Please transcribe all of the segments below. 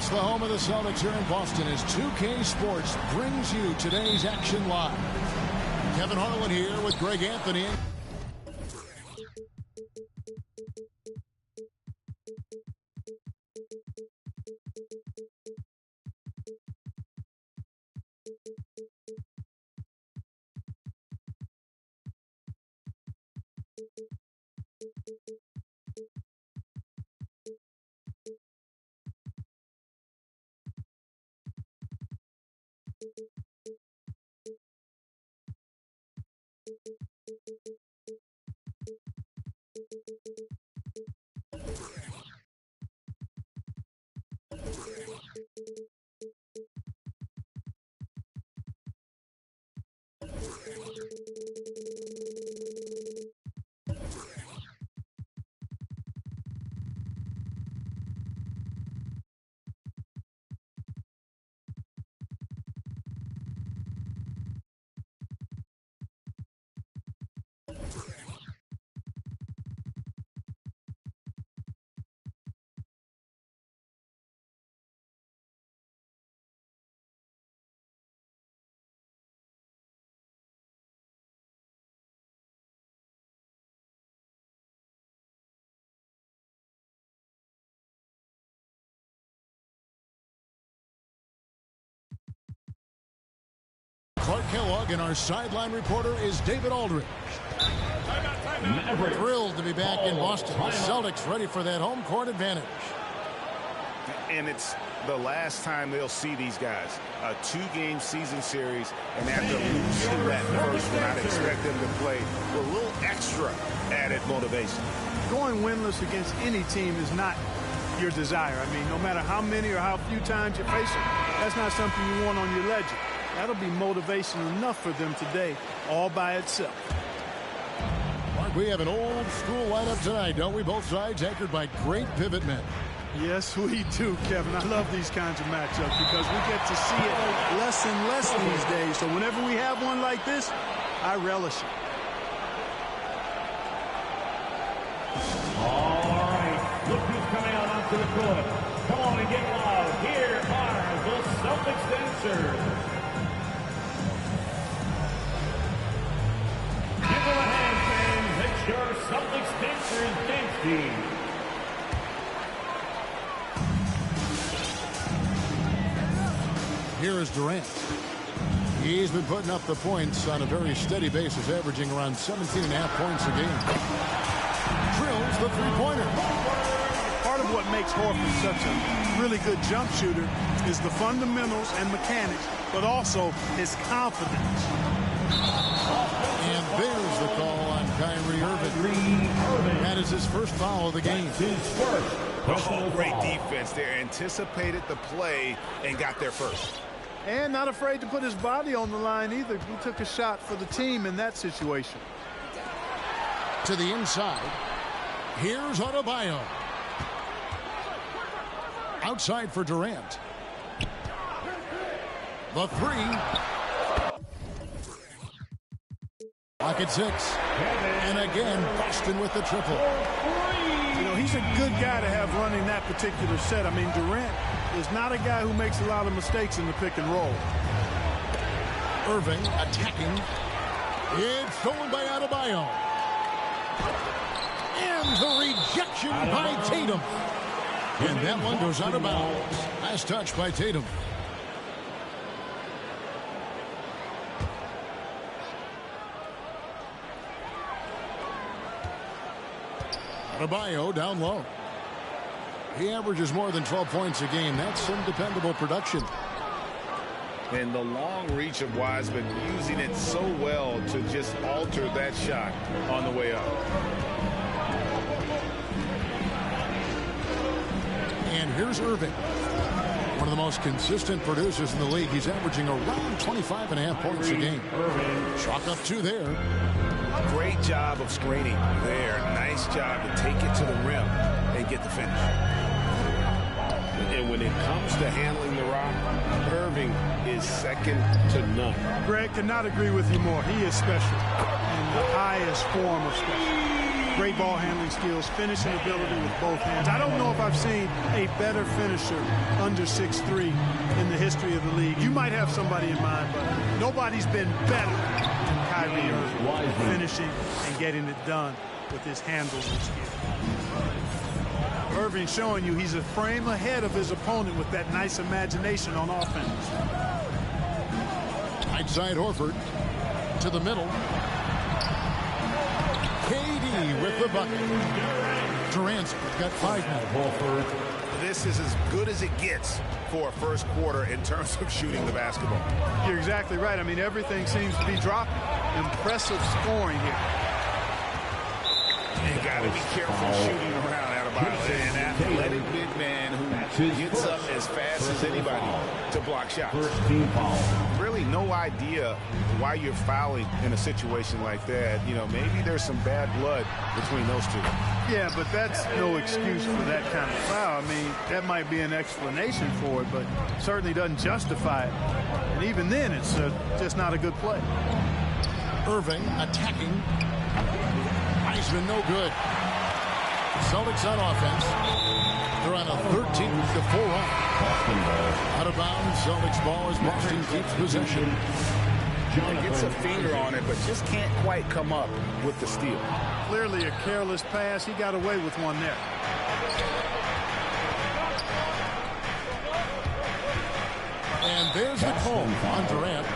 It's the home of the Celtics here in Boston as 2K Sports brings you today's action live. Kevin Harlan here with Greg Anthony. Clark Kellogg, and our sideline reporter is David Aldridge. Thrilled to be back in Boston. The Celtics ready for that home court advantage. And it's the last time they'll see these guys. A 2-game season series, and after losing that first one, I'd expect them to play with a little extra added motivation. Going winless against any team is not your desire. I mean, no matter how many or how few times you face them, that's not something you want on your ledger. That'll be motivation enough for them today, all by itself. Mark, we have an old school lineup tonight, don't we? Both sides anchored by great pivot men. Yes, we do, Kevin. I love these kinds of matchups because we get to see it less and less these days. So whenever we have one like this, I relish it. All right, look who's coming out onto the court. Come on and get loud. Here are the Celtics dancers. Give them a hand, fans. It's your Celtics dancers dance team. Here is Durant. He's been putting up the points on a very steady basis, averaging around 17.5 points a game. Drills the three-pointer. Part of what makes Horford such a really good jump shooter is the fundamentals and mechanics, but also his confidence. And there's the call on Kyrie Irving. That is his first foul of the game. Oh, great defense there. Anticipated the play and got there first. And not afraid to put his body on the line either. He took a shot for the team in that situation. To the inside. Here's Adebayo. Outside for Durant. The three. Lock at 6. And again, Boston with the triple. You know, he's a good guy to have running that particular set. I mean, Durant is not a guy who makes a lot of mistakes in the pick and roll. Irving attacking. It's stolen by Adebayo. And the rejection by Tatum. And that one goes out of bounds. Last touch by Tatum. Adebayo down low. He averages more than 12 points a game. That's some dependable production. And the long reach of Wiseman, using it so well to just alter that shot on the way up. And here's Irving. One of the most consistent producers in the league. He's averaging around 25.5 points a game. Chalk up 2 there. Great job of screening there. Nice job to take it to the rim and get the finish. And when it comes to handling the rock, Irving is second to none. Greg, cannot agree with you more. He is special in the highest form of special. Great ball handling skills, finishing ability with both hands. I don't know if I've seen a better finisher under 6'3" in the history of the league. You might have somebody in mind, but nobody's been better than Kyrie Irving, finishing and getting it done with his handling skill. Irving showing you he's a frame ahead of his opponent with that nice imagination on offense. Right side Horford to the middle. KD with the bucket. Durant's got 5 now. This is as good as it gets for a first quarter in terms of shooting the basketball. You're exactly right. I mean, everything seems to be dropping. Impressive scoring here. You got to be careful shooting around Adebayo. An athletic big man who gets up as fast as anybody to block shots. First team foul. Really no idea why you're fouling in a situation like that. You know, maybe there's some bad blood between those two. Yeah, but that's no excuse for that kind of foul. I mean, that might be an explanation for it, but certainly doesn't justify it. And even then, it's just not a good play. Irving attacking. Heisman no good. Celtics on offense. They're on a 13-4 run. Out of bounds. Celtics ball as Boston keeps possession. He gets a finger on it, but just can't quite come up with the steal. Clearly a careless pass. He got away with one there. And there's the call on Durant.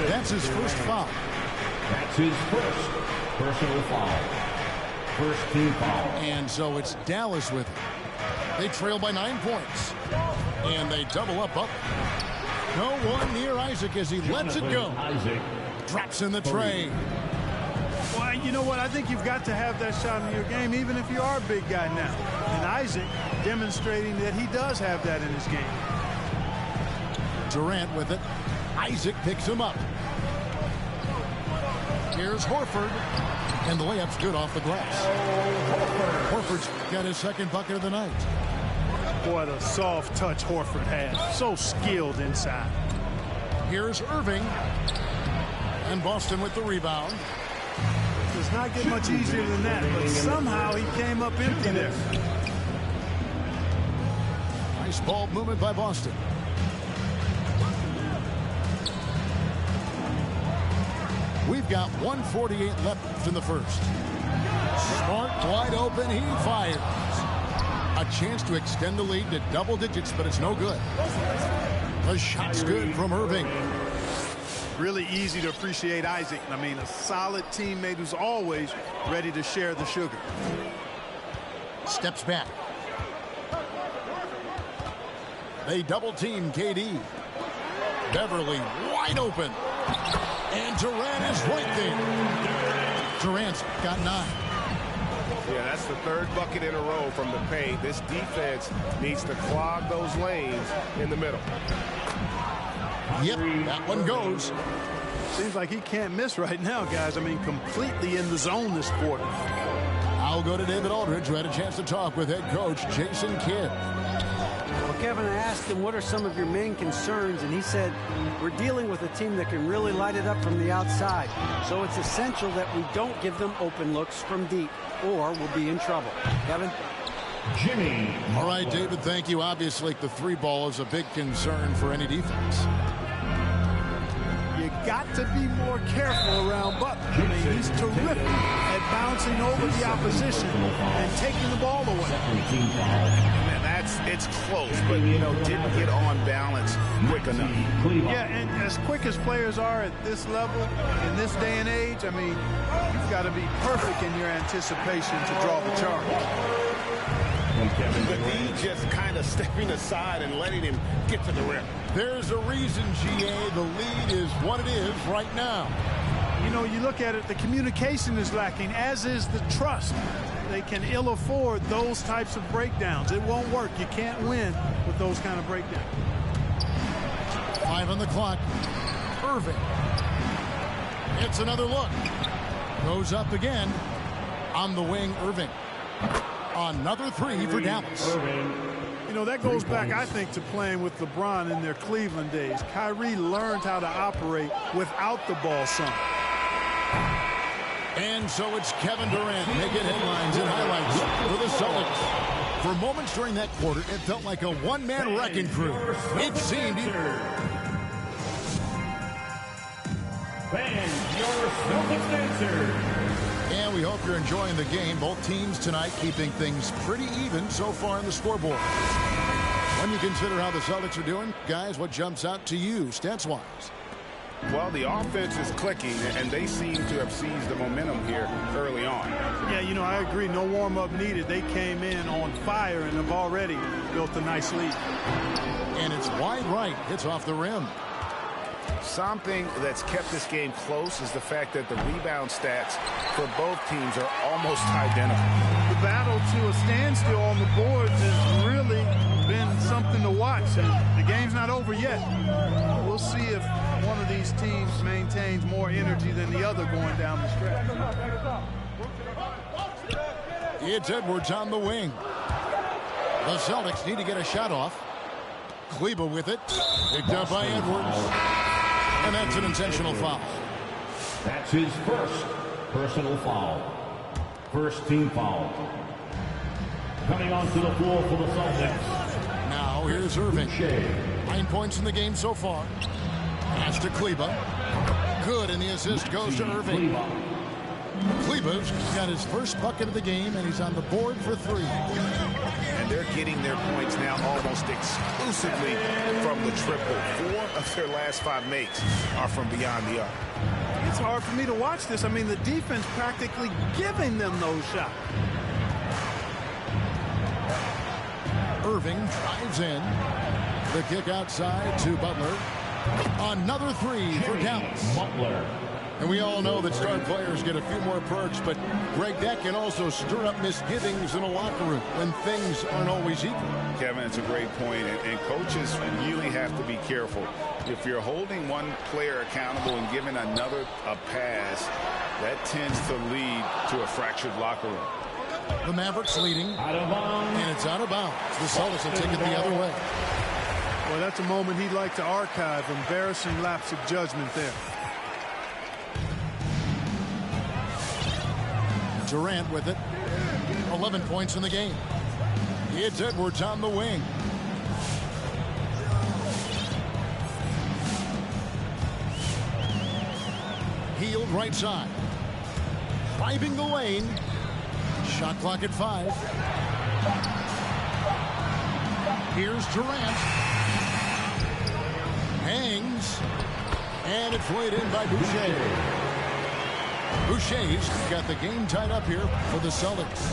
That's his first foul. That's his first personal foul. First team foul. And so it's Dallas with it. They trail by 9 points. And they double up. No one near Isaac as he lets it go. Isaac Drops in the tray. Well, you know what? I think you've got to have that shot in your game, even if you are a big guy now. And Isaac demonstrating that he does have that in his game. Durant with it. Isaac picks him up. Here's Horford. And the layup's good off the glass. Horford's got his second bucket of the night. What a soft touch Horford has. So skilled inside. Here's Irving. And Boston with the rebound. Does not get much easier than that, but somehow he came up empty there. Nice ball movement by Boston. We've got 1:48 left in the first. Smart wide open. He fires. A chance to extend the lead to double digits, but it's no good. The shot's good from Irving. Really easy to appreciate Isaac. I mean, a solid teammate who's always ready to share the sugar. Steps back. They double team KD. Beverly wide open. And Durant is right there. Durant's got 9. Yeah, that's the third bucket in a row from the paint. This defense needs to clog those lanes in the middle. Yep, that one goes. Seems like he can't miss right now, guys. I mean, completely in the zone this quarter. I'll go to David Aldridge, who had a chance to talk with head coach Jason Kidd. Well, Kevin, I asked him, what are some of your main concerns? And he said, we're dealing with a team that can really light it up from the outside. So it's essential that we don't give them open looks from deep, or we'll be in trouble. Kevin? Jimmy. All right, David, thank you. Obviously, the 3-ball is a big concern for any defense. You got to be more careful around Butler. I mean, he's terrific at bouncing over the opposition and taking the ball away. Man, it's close, but, you know, didn't get on balance quick enough. Yeah, and as quick as players are at this level, in this day and age, I mean, you've got to be perfect in your anticipation to draw the charge. But he just kind of stepping aside and letting him get to the rim. There's a reason, GA, the lead is what it is right now. You know, you look at it, the communication is lacking, as is the trust. They can ill afford those types of breakdowns. It won't work. You can't win with those kind of breakdowns. 5 on the clock. Irving. It's another look. Goes up again. On the wing, Irving. Another 3 for Dallas. You know, that goes back, I think, to playing with LeBron in their Cleveland days. Kyrie learned how to operate without the ball some. And so it's Kevin Durant making headlines and highlights for the Celtics. For moments during that quarter, it felt like a one-man wrecking crew. It seemed... Fans, your Celtics answer. And we hope you're enjoying the game. Both teams tonight keeping things pretty even so far in the scoreboard. When you consider how the Celtics are doing, guys, what jumps out to you stats-wise? Well, the offense is clicking, and they seem to have seized the momentum here early on. Yeah, you know, I agree. No warm-up needed. They came in on fire and have already built a nice lead. And it's wide right. Hits off the rim. Something that's kept this game close is the fact that the rebound stats for both teams are almost identical. The battle to a standstill on the boards has really been something to watch, and the game's not over yet. We'll see if one of these teams maintains more energy than the other going down the stretch. It's Edwards on the wing. The Celtics need to get a shot off. Kleber with it. Picked up by Edwards. And that's an intentional foul. That's his first personal foul. First team foul. Coming onto the floor for the Celtics. Now here's Irving. 9 points in the game so far. Pass to Kleber. Good, and the assist goes to Irving. Kleber's got his first bucket of the game, and he's on the board for 3. And they're getting their points now almost exclusively from the triple. 4 of their last 5 makes are from beyond the arc. It's hard for me to watch this. I mean, the defense practically giving them those shots. Irving drives in. The kick outside to Butler. Another 3 for Dallas. Butler. And we all know that star players get a few more perks, but Greg, that can also stir up misgivings in a locker room when things aren't always equal. Kevin, it's a great point, and coaches really have to be careful. If you're holding one player accountable and giving another a pass, that tends to lead to a fractured locker room. The Mavericks leading, and it's out of bounds. The Celtics will take it the other way. Well, that's a moment he'd like to archive. Embarrassing lapse of judgment there. Durant with it. 11 points in the game. It's Edwards on the wing. Healed right side. Driving the lane. Shot clock at 5. Here's Durant. Hangs. And it's weighed in by Boucher. Boucher's got the game tied up here for the Celtics.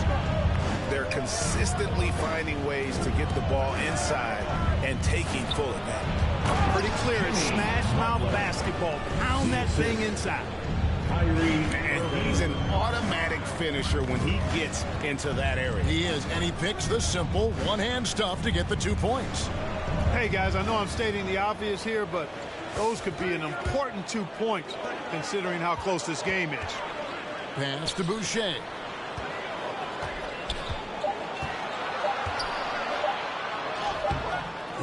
They're consistently finding ways to get the ball inside and taking full advantage. Pretty clear. It's smash mouth basketball. Pound that thing inside. And he's an automatic finisher when he gets into that area. He is, and he picks the simple one-hand stuff to get the 2 points. Hey, guys, I know I'm stating the obvious here, but those could be an important 2 points considering how close this game is. Pass to Boucher.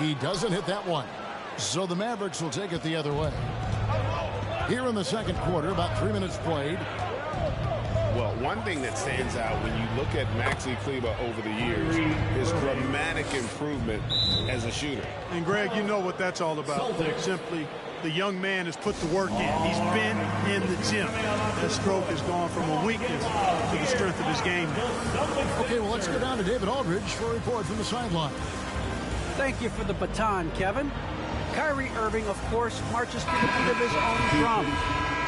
He doesn't hit that one. So the Mavericks will take it the other way. Here in the second quarter, about 3 minutes played. Well, one thing that stands out when you look at Maxi Kleber over the years is dramatic improvement as a shooter. And, Greg, you know what that's all about. Simply, the young man has put the work in. He's been in the gym. That stroke has gone from a weakness to the strength of his game. Okay, well, let's go down to David Aldridge for a report from the sideline. Thank you for the baton, Kevin. Kyrie Irving, of course, marches to the beat of his own drum.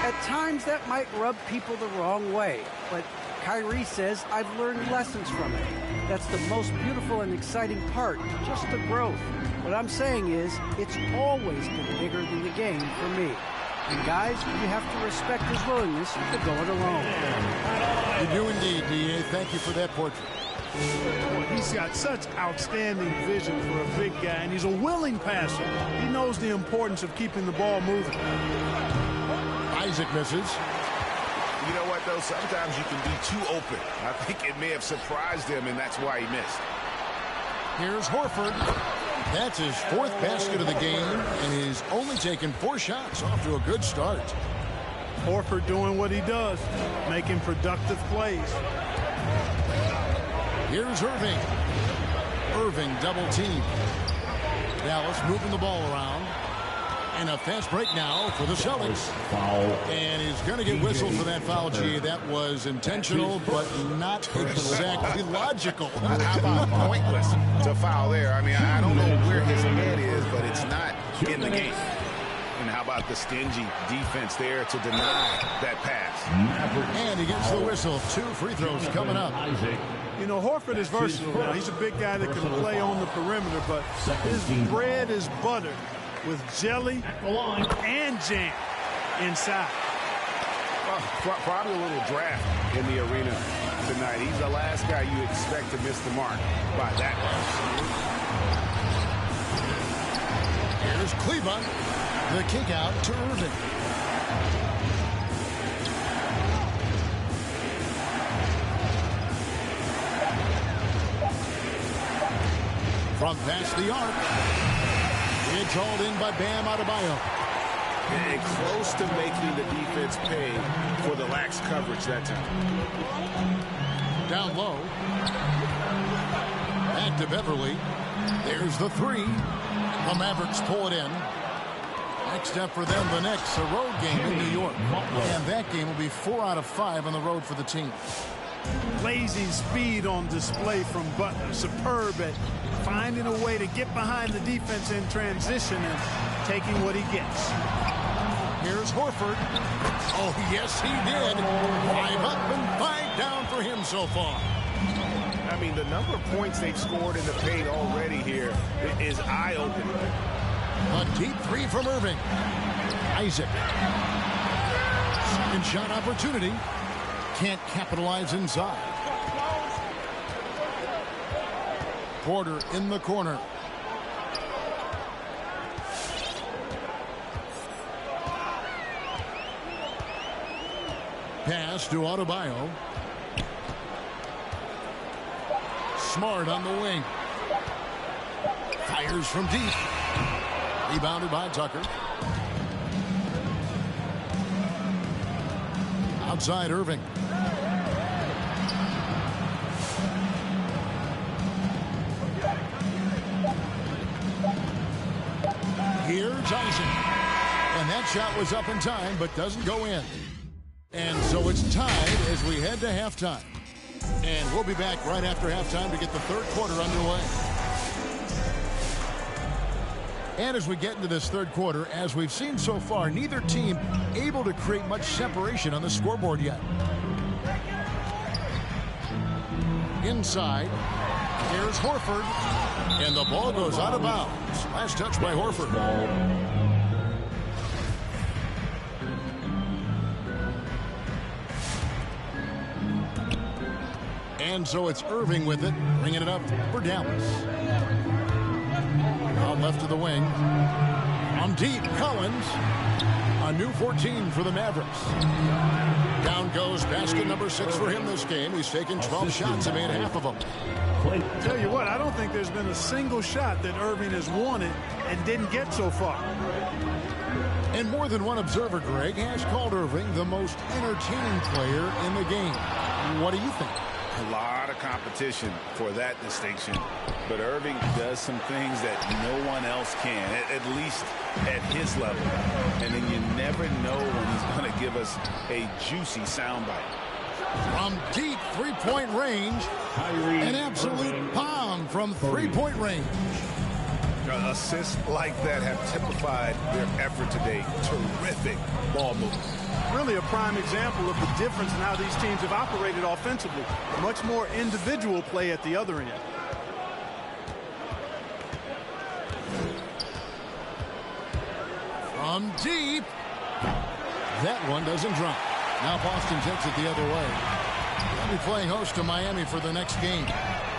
At times, that might rub people the wrong way, but Kyrie says, I've learned lessons from it. That's the most beautiful and exciting part, just the growth. What I'm saying is, it's always been bigger than the game for me. And guys, you have to respect his willingness to go it alone. You do indeed, D.A. Thank you for that portrait. He's got such outstanding vision for a big guy, and he's a willing passer. He knows the importance of keeping the ball moving. Isaac misses. You know what, though? Sometimes you can be too open. I think it may have surprised him, and that's why he missed. Here's Horford. That's his 4th basket of the game, and he's only taken 4 shots. Off to a good start. Horford doing what he does, making productive plays. Here's Irving. Irving double team. Dallas moving the ball around. And a fast break now for the Celtics. Foul. And he's going to get whistled for that foul, G. That was intentional, but not exactly logical. How about pointless to foul there? I mean, I don't know where his head is, but it's not in the game. And how about the stingy defense there to deny that pass? And he gets the whistle. 2 free throws coming up. You know, Horford is versatile now. He's a big guy that can play on the perimeter, but his bread is buttered with jelly and jam inside. Well, probably a little draft in the arena tonight. He's the last guy you expect to miss the mark by that much. Here's Cleveland. The kick out to Irving. From past the arc. It's hauled in by Bam Adebayo. And close to making the defense pay for the lax coverage that time. Down low. Back to Beverly. There's the 3. The Mavericks pull it in. Next up for them, the Knicks, a road game in New York. And that game will be 4 out of 5 on the road for the team. Blazing speed on display from Butler. Superb at finding a way to get behind the defense in transition and taking what he gets. Here's Horford. Oh, yes, he did. 5 up and 5 down for him so far. I mean, the number of points they've scored in the paint already here is eye-opening. A deep 3 from Irving. Isaac. Second shot opportunity. Can't capitalize inside. Porter in the corner. Pass to Adebayo. Smart on the wing. Fires from deep. Rebounded by Tucker. Outside Irving. Here's Isaac. And that shot was up in time, but doesn't go in. And so it's tied as we head to halftime. And we'll be back right after halftime to get the third quarter underway. And as we get into this third quarter, as we've seen so far, neither team able to create much separation on the scoreboard yet. Inside, there's Horford, and the ball goes out of bounds. Last touch by Horford. And so it's Irving with it, bringing it up for Dallas. Out left of the wing. On deep, Collins. A new 14 for the Mavericks. Down goes basket number 6 for him this game. He's taken 12 shots and made half of them. Tell you what, I don't think there's been a single shot that Irving has wanted and didn't get so far. And more than one observer, Greg, has called Irving the most entertaining player in the game. What do you think? A lot of competition for that distinction. But Irving does some things that no one else can, at least at his level. And then you never know when he's going to give us a juicy soundbite. From deep three-point range, an absolute bomb from three-point range. Assists like that have typified their effort today. Terrific ball movement. Really a prime example of the difference in how these teams have operated offensively. Much more individual play at the other end. From deep. That one doesn't drop. Now Boston takes it the other way. They'll be playing host to Miami for the next game.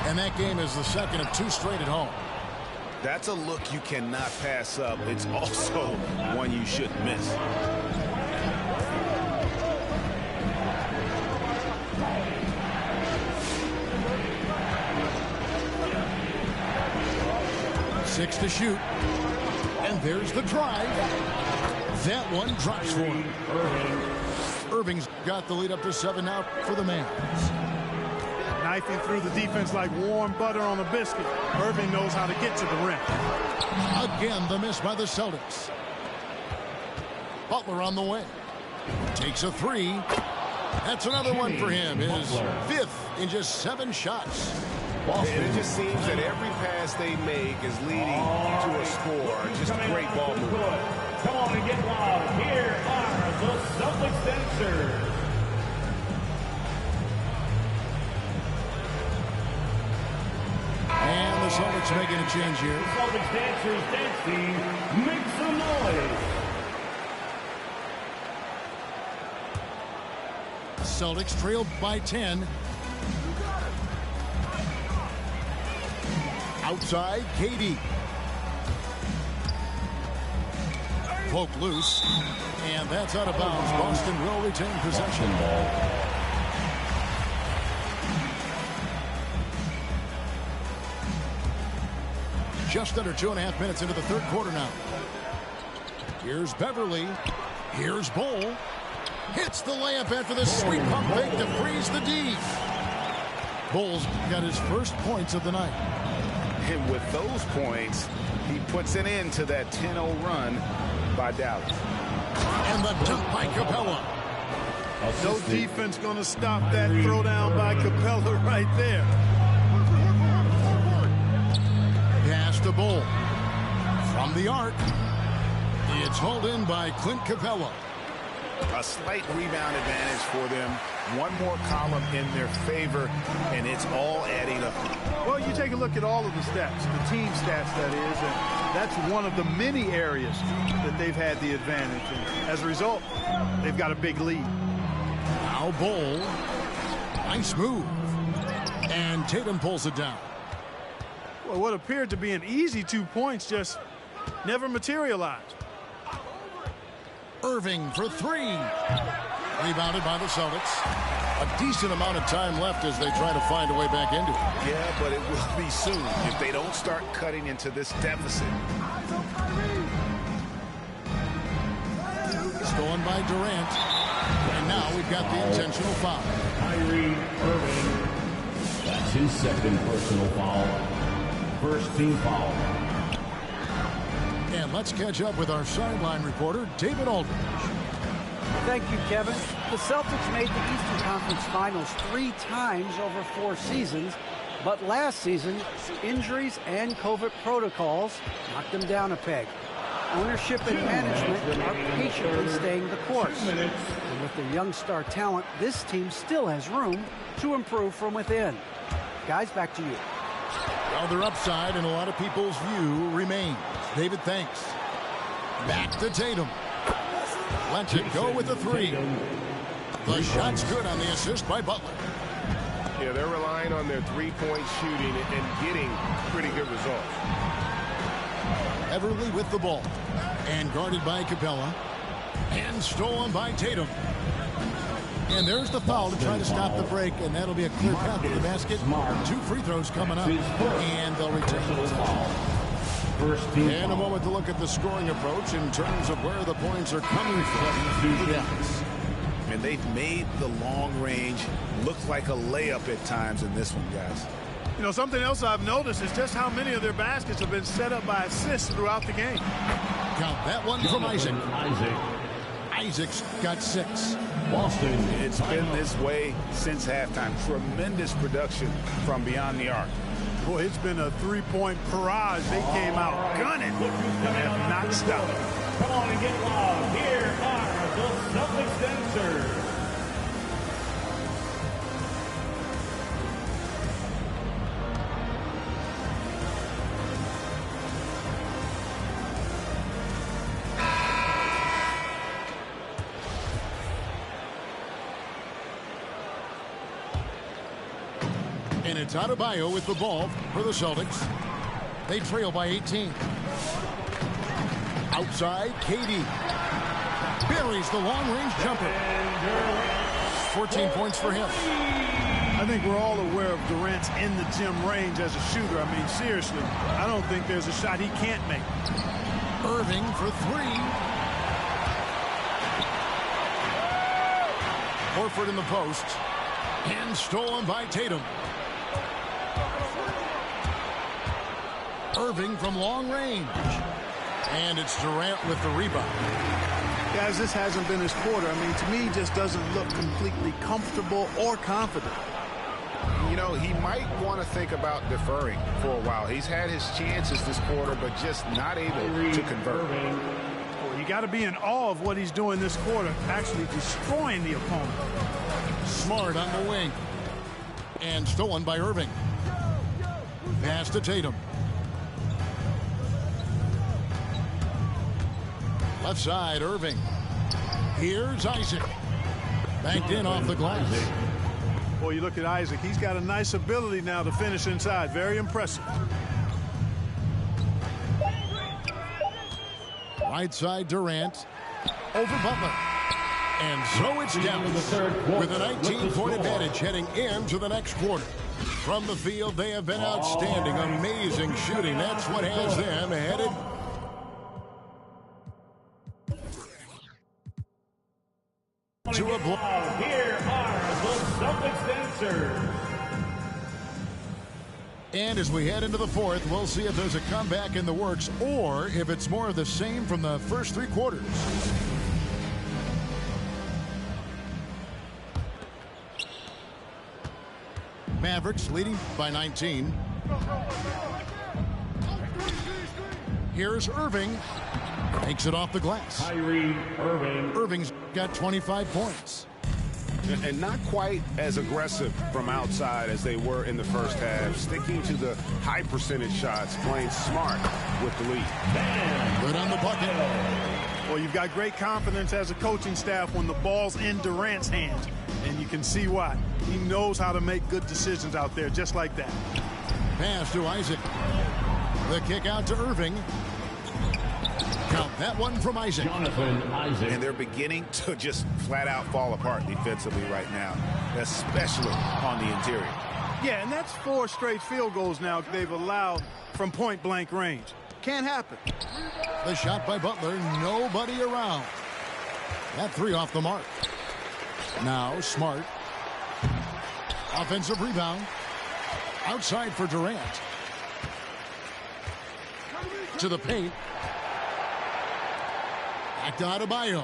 And that game is the second of 2 straight at home. That's a look you cannot pass up. It's also one you shouldn't miss. Six to shoot. And there's the drive. That one drops for him. Irving's got the lead up to 7 now for the Mavs. Knifing through the defense like warm butter on a biscuit. Irving knows how to get to the rim. Again, the miss by the Celtics. Butler on the way. Takes a 3. That's another one for him. His 5th in just 7 shots. And it just seems that every pass they make is leading to a score. Just great ball movement. Come on and get loud. Here are the Celtics dancers. And the Celtics making a change here. The Celtics dancers dancing. Make some noise. Celtics trailed by 10. Outside, KD. Poke loose. And that's out of bounds. Boston will retain possession. Just under 2.5 minutes into the third quarter now. Here's Beverly. Here's Bowl. Hits the layup after the sweet pump fake to freeze the D. Bowles got his first points of the night. And with those points, he puts an end to that 10-0 run by Dallas. And the dunk by Capella. No defense going to stop that throwdown by Capella right there. Pass to Bowl. From the arc. It's hauled in by Clint Capella. A slight rebound advantage for them. One more column in their favor, and it's all adding up. Well, you take a look at all of the stats, the team stats, that is, and that's one of the many areas that they've had the advantage. And as a result, they've got a big lead. Now Bowl. Nice move. And Tatum pulls it down. Well, what appeared to be an easy 2 points just never materialized. Irving for 3. Rebounded by the Celtics. A decent amount of time left as they try to find a way back into it. Yeah, but it will be soon if they don't start cutting into this deficit. Stolen by Durant. And now we've got the intentional foul. Kyrie Irving. That's his second personal foul. First team foul. And let's catch up with our sideline reporter, David Aldridge. Thank you, Kevin. The Celtics made the Eastern Conference Finals 3 times over 4 seasons, but last season, injuries and COVID protocols knocked them down a peg. Ownership and management are patiently staying the course. And with their young star talent, this team still has room to improve from within. Guys, back to you. Well, their upside in a lot of people's view remains. David, thanks. Back to Tatum. Lets it go with the 3. The shot's good on the assist by Butler. Yeah, they're relying on their three-point shooting and getting pretty good results. Everly with the ball. And guarded by Capella. And stolen by Tatum. And there's the foul to try to stop the break, and that'll be a clear path to the basket. 2 free throws coming up, and they'll retain possession. And a moment to look at the scoring approach in terms of where the points are coming from. And they've made the long range look like a layup at times in this one, guys. You know, something else I've noticed is just how many of their baskets have been set up by assists throughout the game. Count that one from Isaac. Isaac's got 6. Boston. It's been this way since halftime. Tremendous production from beyond the arc. Boy, it's been a 3-point barrage. They came out gunning and have not stopped. Come on and get loud. Here are the Celtics dancers. And it's Adebayo with the ball for the Celtics. They trail by 18. Outside, KD. Buries the long-range jumper. 14 points for him. I think we're all aware of Durant's in-the-gym range as a shooter. I mean, seriously, I don't think there's a shot he can't make. Irving for 3. Horford in the post. And stolen by Tatum. Irving from long range. And it's Durant with the rebound. Guys, this hasn't been his quarter. I mean, to me, he just doesn't look completely comfortable or confident. You know, he might want to think about deferring for a while. He's had his chances this quarter, but just not able to convert. Well, you got to be in awe of what he's doing this quarter, actually destroying the opponent. Smart on the wing. And stolen by Irving. Pass to Tatum. Left side, Irving. Here's Isaac. Banked in off the glass. Boy, you look at Isaac. He's got a nice ability now to finish inside. Very impressive. Right side, Durant. Over Butler. And so it's Dallas with a 19-point advantage heading into the next quarter. From the field, they have been outstanding. Amazing shooting. That's what has them headed to a blow. Here are the Celtics dancers. And as we head into the fourth, we'll see if there's a comeback in the works or if it's more of the same from the first three quarters. Mavericks leading by 19. Here's Irving. Takes it off the glass. Kyrie Irving. Irving's got 25 points. And not quite as aggressive from outside as they were in the first half. Sticking to the high percentage shots, playing smart with the lead. Good on the bucket. Well, you've got great confidence as a coaching staff when the ball's in Durant's hands. And you can see why. He knows how to make good decisions out there, just like that. Pass to Isaac. The kick out to Irving. Count that one from Isaac. Jonathan Isaac. And they're beginning to just flat out fall apart defensively right now, especially on the interior. Yeah, and that's 4 straight field goals now they've allowed from point-blank range. Can't happen. The shot by Butler, nobody around. That 3 off the mark. Now Smart. Offensive rebound. Outside for Durant. To the paint. Back to Adebayo.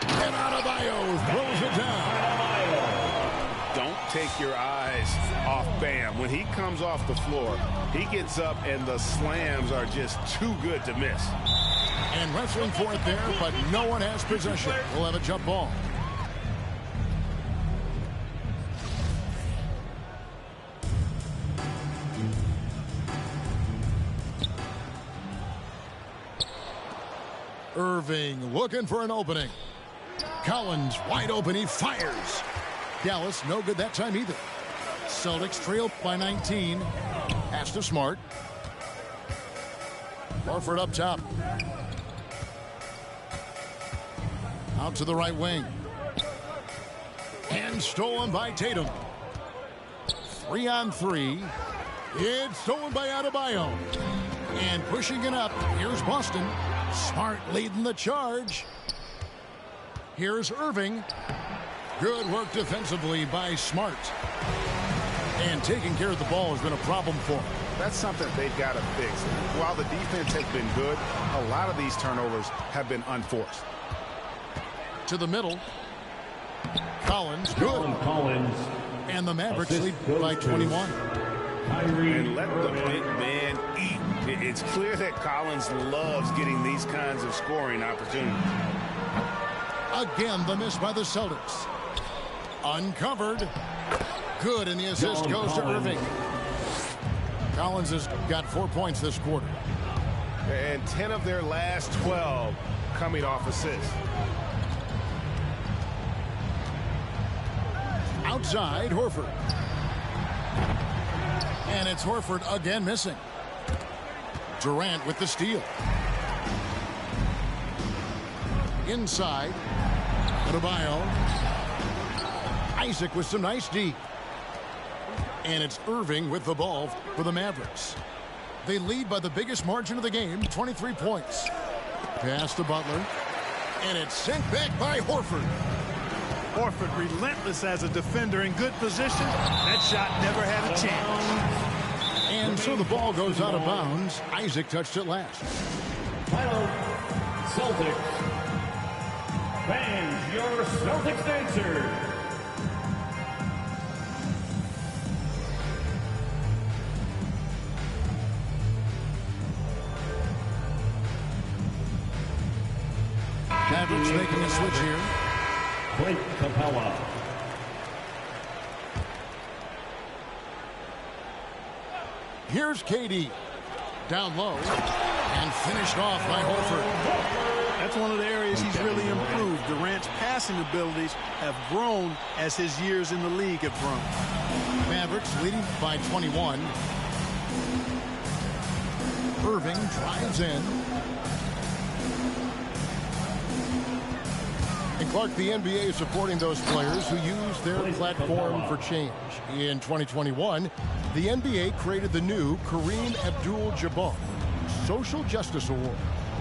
And Adebayo throws it down. Don't take your eyes off Bam. When he comes off the floor, he gets up and the slams are just too good to miss. And wrestling for it there, but no one has possession. We'll have a jump ball. Irving looking for an opening. Collins wide open. He fires. Dallas no good that time either. Celtics trail by 19. Pass to Smart. Horford up top. Out to the right wing. And stolen by Tatum. 3-on-3. It's stolen by Adebayo. And pushing it up. Here's Boston. Smart leading the charge. Here's Irving. Good work defensively by Smart. And taking care of the ball has been a problem for him. That's something they've got to fix. While the defense has been good, a lot of these turnovers have been unforced. To the middle. Collins, good. Collins. And the Mavericks lead by 21. And let the big man eat. It's clear that Collins loves getting these kinds of scoring opportunities. Again, the miss by the Celtics. Uncovered. Good, and the assist goes to Irving. Collins has got 4 points this quarter. And 10 of their last 12 coming off assists. Outside, Horford. And it's Horford again missing. Durant with the steal. Inside. Adebayo. Isaac with some nice D. And it's Irving with the ball for the Mavericks. They lead by the biggest margin of the game, 23 points. Pass to Butler. And it's sent back by Horford. Horford relentless as a defender in good position. That shot never had a chance. And so the ball goes out of bounds. Isaac touched it last. Final Celtics. Fans, your Celtics answer. Mavericks making a switch here. Blake Capella. Here's KD. Down low. And finished off by Horford. That's one of the areas he's really improved. Durant's passing abilities have grown as his years in the league have grown. Mavericks leading by 21. Irving drives in. And Clark, the NBA is supporting those players who use their platform for change. In 2021, the NBA created the new Kareem Abdul-Jabbar Social Justice Award.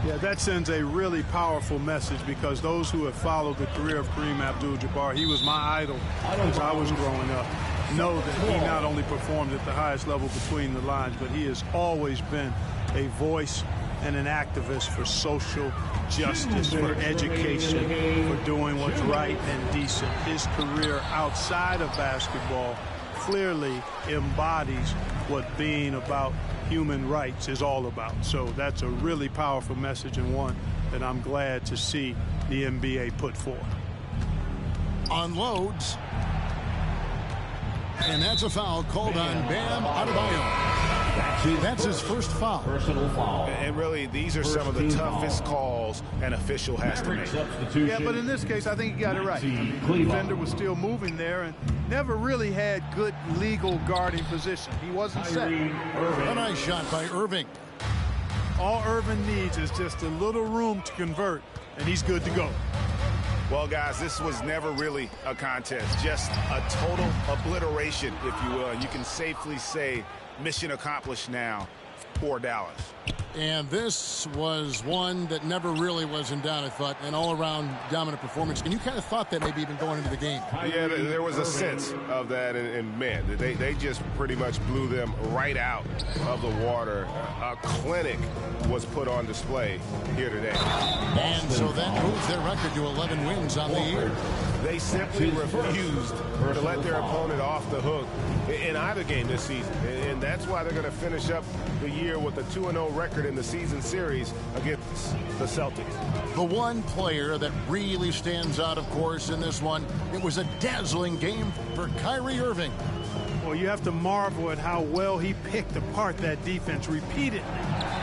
Yeah, that sends a really powerful message because those who have followed the career of Kareem Abdul-Jabbar, he was my idol as I was growing up, know that he not only performed at the highest level between the lines, but he has always been a voice and an activist for social justice, for education, for doing what's right and decent. His career outside of basketball clearly embodies what being about human rights is all about. So that's a really powerful message, and one that I'm glad to see the NBA put forth. Unloads. And that's a foul called on Bam Adebayo. That's his first foul. Personal foul. And really, these are some of the toughest calls an official has to make. Yeah, but in this case, I think he got it right. The defender was still moving there and never really had good legal guarding position. He wasn't set. A nice shot by Irving. All Irving needs is just a little room to convert, and he's good to go. Well, guys, this was never really a contest, just a total obliteration, if you will. And you can safely say mission accomplished now for Dallas. And this was one that never really was in doubt, I thought, an all-around dominant performance. And you kind of thought that maybe even going into the game. Yeah, there was a sense of that, and man, they just pretty much blew them right out of the water. A clinic was put on display here today. And so that moves their record to 11 wins on the year. They simply refused to let their opponent off the hook in either game this season. And that's why they're going to finish up the year with a 2-0 record in the season series against the Celtics. The one player that really stands out, of course, in this one, it was a dazzling game for Kyrie Irving. Well, you have to marvel at how well he picked apart that defense repeatedly.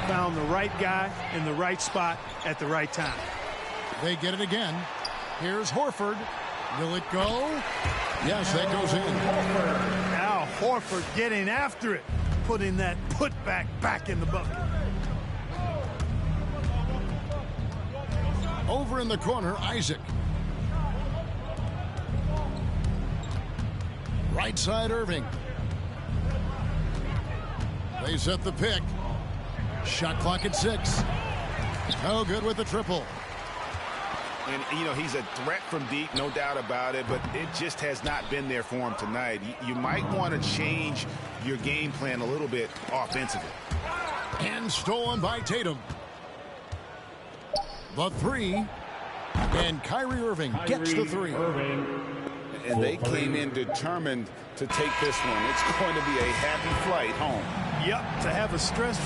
Found the right guy in the right spot at the right time. They get it again. Here's Horford. Will it go? Yes, that goes in. Now Horford getting after it, putting that putback back in the bucket. Over in the corner, Isaac. Right side, Irving. They set the pick. Shot clock at 6. No good with the triple. And, you know, he's a threat from deep, no doubt about it, but it just has not been there for him tonight. You might want to change your game plan a little bit offensively. And stolen by Tatum. The 3. And Kyrie Irving gets the 3. And they came in determined to take this one. It's going to be a happy flight home. Yep, to have a stress